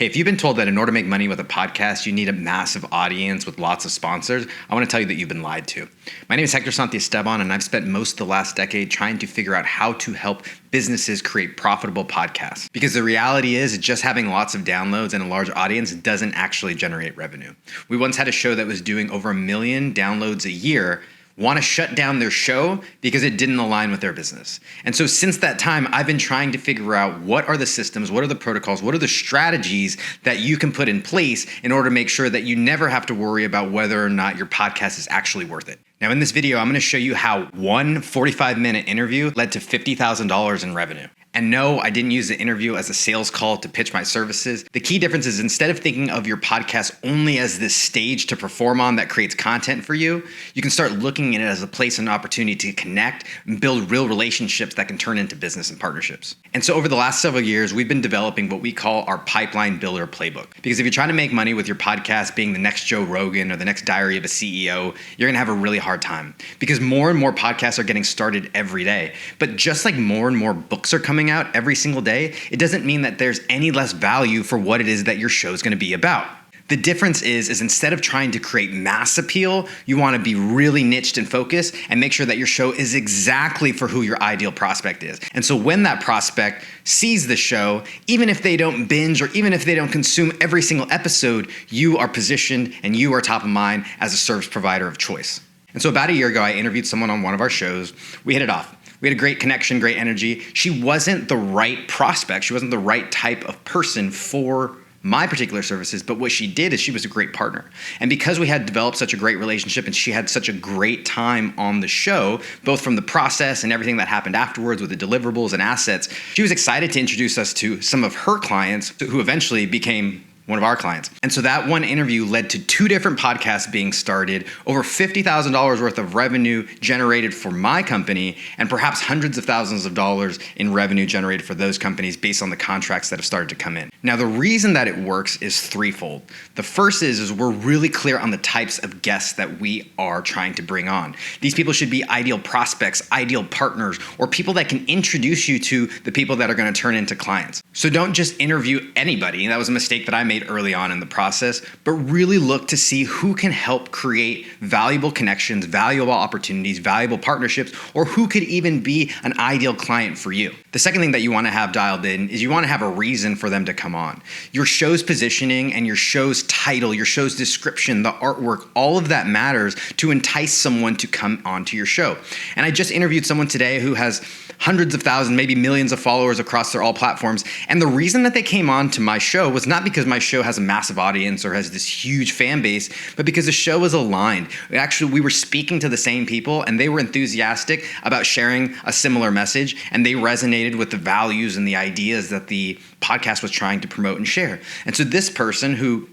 Hey, if you've been told that in order to make money with a podcast, you need a massive audience with lots of sponsors, I want to tell you that you've been lied to. My name is Hector Santiesteban, and I've spent most of the last decade trying to figure out how to help businesses create profitable podcasts. Because the reality is just having lots of downloads and a large audience doesn't actually generate revenue. We once had a show that was doing over 1 million downloads a year want to shut down their show because it didn't align with their business. And so since that time, I've been trying to figure out what are the systems, what are the protocols, what are the strategies that you can put in place in order to make sure that you never have to worry about whether or not your podcast is actually worth it. Now in this video, I'm going to show you how one 45-minute interview led to $50,000 in revenue. And no, I didn't use the interview as a sales call to pitch my services. The key difference is instead of thinking of your podcast only as this stage to perform on that creates content for you, you can start looking at it as a place and opportunity to connect and build real relationships that can turn into business and partnerships. And so over the last several years, we've been developing what we call our pipeline builder playbook. Because if you're trying to make money with your podcast being the next Joe Rogan or the next Diary of a CEO, you're gonna have a really hard time. Because more and more podcasts are getting started every day. But just like more and more books are coming out every single day, it doesn't mean that there's any less value for what it is that your show is going to be about. The difference is instead of trying to create mass appeal, you want to be really niched and focused and make sure that your show is exactly for who your ideal prospect is. And so when that prospect sees the show, even if they don't binge or even if they don't consume every single episode, you are positioned and you are top of mind as a service provider of choice. And so about a year ago, I interviewed someone on one of our shows. We hit it off. We had a great connection, great energy. She wasn't the right prospect. She wasn't the right type of person for my particular services, but what she did is she was a great partner. And because we had developed such a great relationship and she had such a great time on the show, both from the process and everything that happened afterwards with the deliverables and assets, she was excited to introduce us to some of her clients who eventually became one of our clients. And so that one interview led to 2 different podcasts being started, over $50,000 worth of revenue generated for my company, and perhaps hundreds of thousands of dollars in revenue generated for those companies based on the contracts that have started to come in. Now, the reason that it works is threefold. The first is we're really clear on the types of guests that we are trying to bring on. These people should be ideal prospects, ideal partners, or people that can introduce you to the people that are going to turn into clients. So don't just interview anybody. That was a mistake that I made early on in the process, but really look to see who can help create valuable connections, valuable opportunities, valuable partnerships, or who could even be an ideal client for you. The second thing that you want to have dialed in is you want to have a reason for them to come on. Your show's positioning and your show's title, your show's description, the artwork, all of that matters to entice someone to come onto your show. And I just interviewed someone today who has hundreds of thousands, maybe millions of followers across all platforms. And the reason that they came on to my show was not because my show has a massive audience or has this huge fan base, but because the show was aligned. We were speaking to the same people and they were enthusiastic about sharing a similar message and they resonated with the values and the ideas that the podcast was trying to promote and share. And so this person who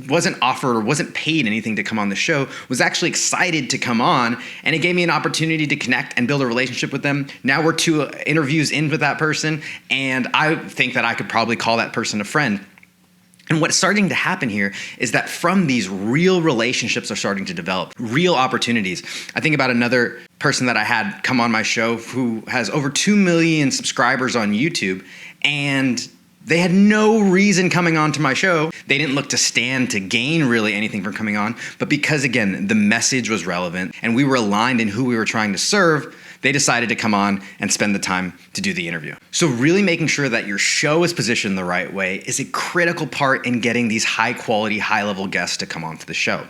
wasn't offered or wasn't paid anything to come on the show was actually excited to come on, and it gave me an opportunity to connect and build a relationship with them. Now we're 2 interviews in with that person, and I think that I could probably call that person a friend. And what's starting to happen here is that from these real relationships are starting to develop, real opportunities. I think about another person that I had come on my show who has over 2 million subscribers on YouTube, and they had no reason coming on to my show. They didn't look to stand to gain really anything from coming on, but because again, the message was relevant and we were aligned in who we were trying to serve, they decided to come on and spend the time to do the interview. So really making sure that your show is positioned the right way is a critical part in getting these high quality, high level guests to come onto the show.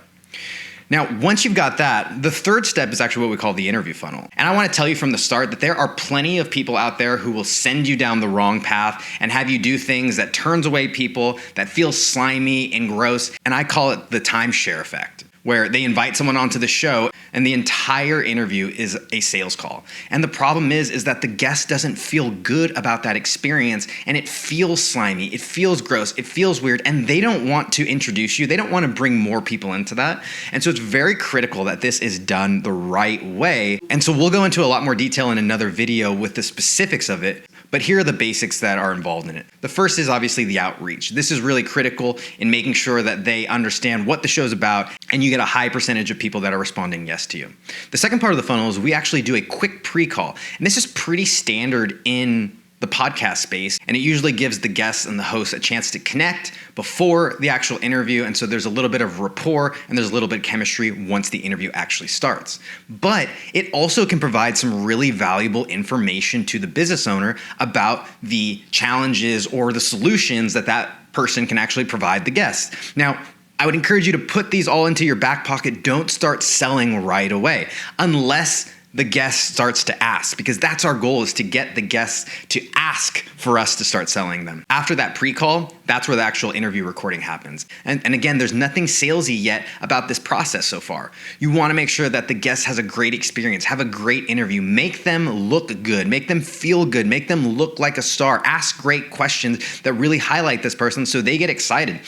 Now, once you've got that, the third step is actually what we call the interview funnel. And I want to tell you from the start that there are plenty of people out there who will send you down the wrong path and have you do things that turns away people, that feel slimy and gross. And I call it the timeshare effect, where they invite someone onto the show and the entire interview is a sales call. And the problem is that the guest doesn't feel good about that experience and it feels slimy, it feels gross, it feels weird, and they don't want to introduce you. They don't want to bring more people into that. And so it's very critical that this is done the right way. And so we'll go into a lot more detail in another video with the specifics of it. But here are the basics that are involved in it. The first is obviously the outreach. This is really critical in making sure that they understand what the show's about and you get a high percentage of people that are responding yes to you. The second part of the funnel is we actually do a quick pre-call. And this is pretty standard in the podcast space, and it usually gives the guests and the host a chance to connect before the actual interview. And so there's a little bit of rapport and there's a little bit of chemistry once the interview actually starts. But it also can provide some really valuable information to the business owner about the challenges or the solutions that person can actually provide the guest. Now, I would encourage you to put these all into your back pocket. Don't start selling right away unless the guest starts to ask, because that's our goal, is to get the guests to ask for us to start selling them. After that pre-call, that's where the actual interview recording happens. And again, there's nothing salesy yet about this process so far. You want to make sure that the guest has a great experience, have a great interview, make them look good, make them feel good, make them look like a star, ask great questions that really highlight this person so they get excited.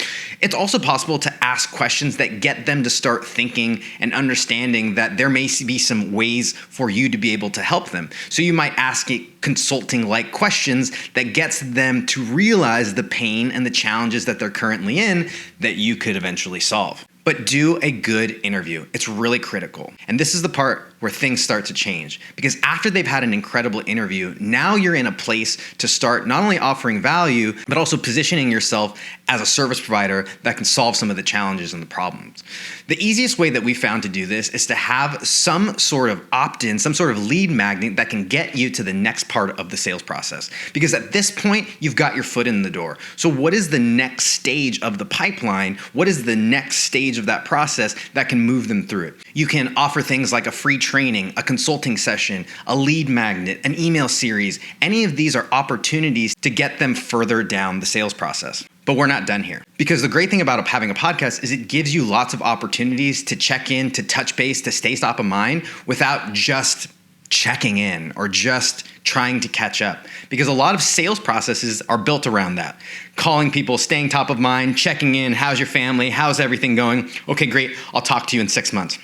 It's also possible to ask questions that get them to start thinking and understanding that there may be some ways for you to be able to help them. So you might ask consulting-like questions that gets them to realize the pain and the challenges that they're currently in that you could eventually solve. But do a good interview. It's really critical. And this is the part where things start to change, because after they've had an incredible interview, now you're in a place to start not only offering value, but also positioning yourself as a service provider that can solve some of the challenges and the problems. The easiest way that we found to do this is to have some sort of opt-in, some sort of lead magnet that can get you to the next part of the sales process. Because at this point, you've got your foot in the door. So what is the next stage of the pipeline? What is the next stage of that process that can move them through it? You can offer things like a free training, a consulting session, a lead magnet, an email series. Any of these are opportunities to get them further down the sales process. But we're not done here, because the great thing about having a podcast is it gives you lots of opportunities to check in, to touch base, to stay top of mind without just checking in or just trying to catch up, because a lot of sales processes are built around that. Calling people, staying top of mind, checking in, how's your family, how's everything going? Okay, great, I'll talk to you in 6 months.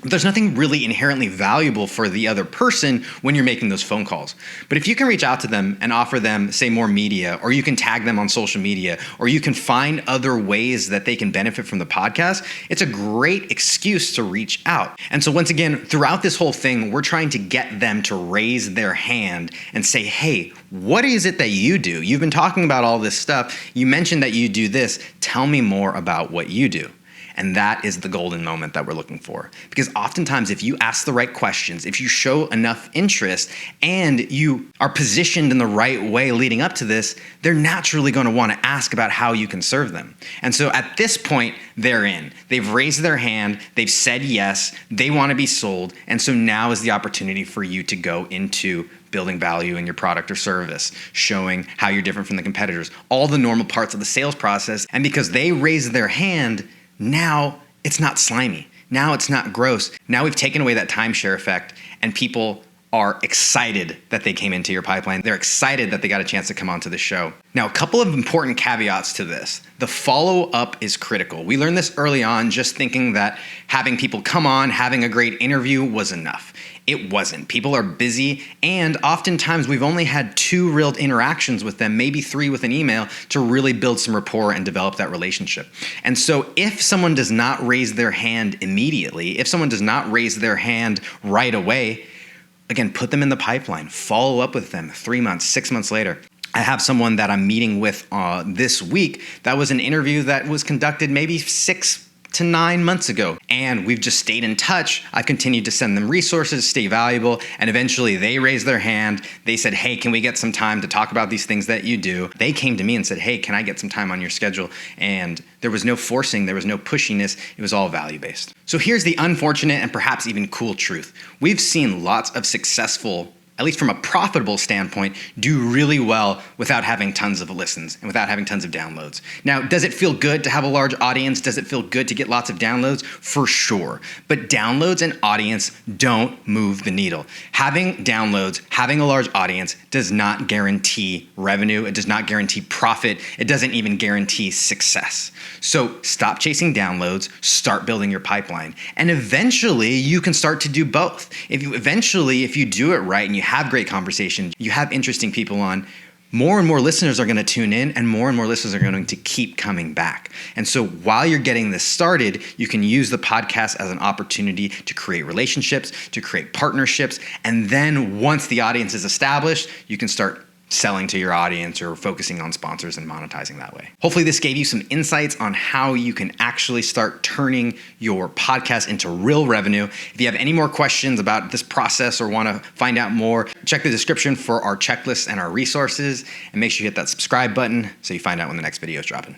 But there's nothing really inherently valuable for the other person when you're making those phone calls. But if you can reach out to them and offer them, say, more media, or you can tag them on social media, or you can find other ways that they can benefit from the podcast, it's a great excuse to reach out. And so once again, throughout this whole thing, we're trying to get them to raise their hand and say, hey, what is it that you do? You've been talking about all this stuff. You mentioned that you do this. Tell me more about what you do. And that is the golden moment that we're looking for. Because oftentimes, if you ask the right questions, if you show enough interest, and you are positioned in the right way leading up to this, they're naturally going to want to ask about how you can serve them. And so at this point, they're in. They've raised their hand. They've said yes. They want to be sold. And so now is the opportunity for you to go into building value in your product or service, showing how you're different from the competitors, all the normal parts of the sales process. And because they raised their hand, now it's not slimy. Now it's not gross. Now we've taken away that timeshare effect, and people are excited that they came into your pipeline. They're excited that they got a chance to come onto the show. Now, a couple of important caveats to this. The follow-up is critical. We learned this early on, just thinking that having people come on, having a great interview was enough. It wasn't. People are busy, and oftentimes we've only had 2 real interactions with them, maybe 3 with an email, to really build some rapport and develop that relationship. And so if someone does not raise their hand immediately, if someone does not raise their hand right away, again, put them in the pipeline, follow up with them 3 months, 6 months later. I have someone that I'm meeting with this week. That was an interview that was conducted maybe 6 to 9 months ago. And we've just stayed in touch. I've continued to send them resources, stay valuable, and eventually they raised their hand. They said, hey, can we get some time to talk about these things that you do? They came to me and said, hey, can I get some time on your schedule? And there was no forcing, there was no pushiness. It was all value-based. So here's the unfortunate and perhaps even cool truth. We've seen lots of successful, at least from a profitable standpoint, do really well without having tons of listens and without having tons of downloads. Now, does it feel good to have a large audience? Does it feel good to get lots of downloads? For sure. But downloads and audience don't move the needle. Having downloads, having a large audience does not guarantee revenue. It does not guarantee profit. It doesn't even guarantee success. So stop chasing downloads, start building your pipeline. And eventually you can start to do both. If you do it right and you have great conversation, you have interesting people on, more and more listeners are going to tune in, and more listeners are going to keep coming back. And so while you're getting this started, you can use the podcast as an opportunity to create relationships, to create partnerships. And then once the audience is established, you can start selling to your audience or focusing on sponsors and monetizing that way. Hopefully this gave you some insights on how you can actually start turning your podcast into real revenue. If you have any more questions about this process or want to find out more, check the description for our checklists and our resources, and make sure you hit that subscribe button so you find out when the next video is dropping.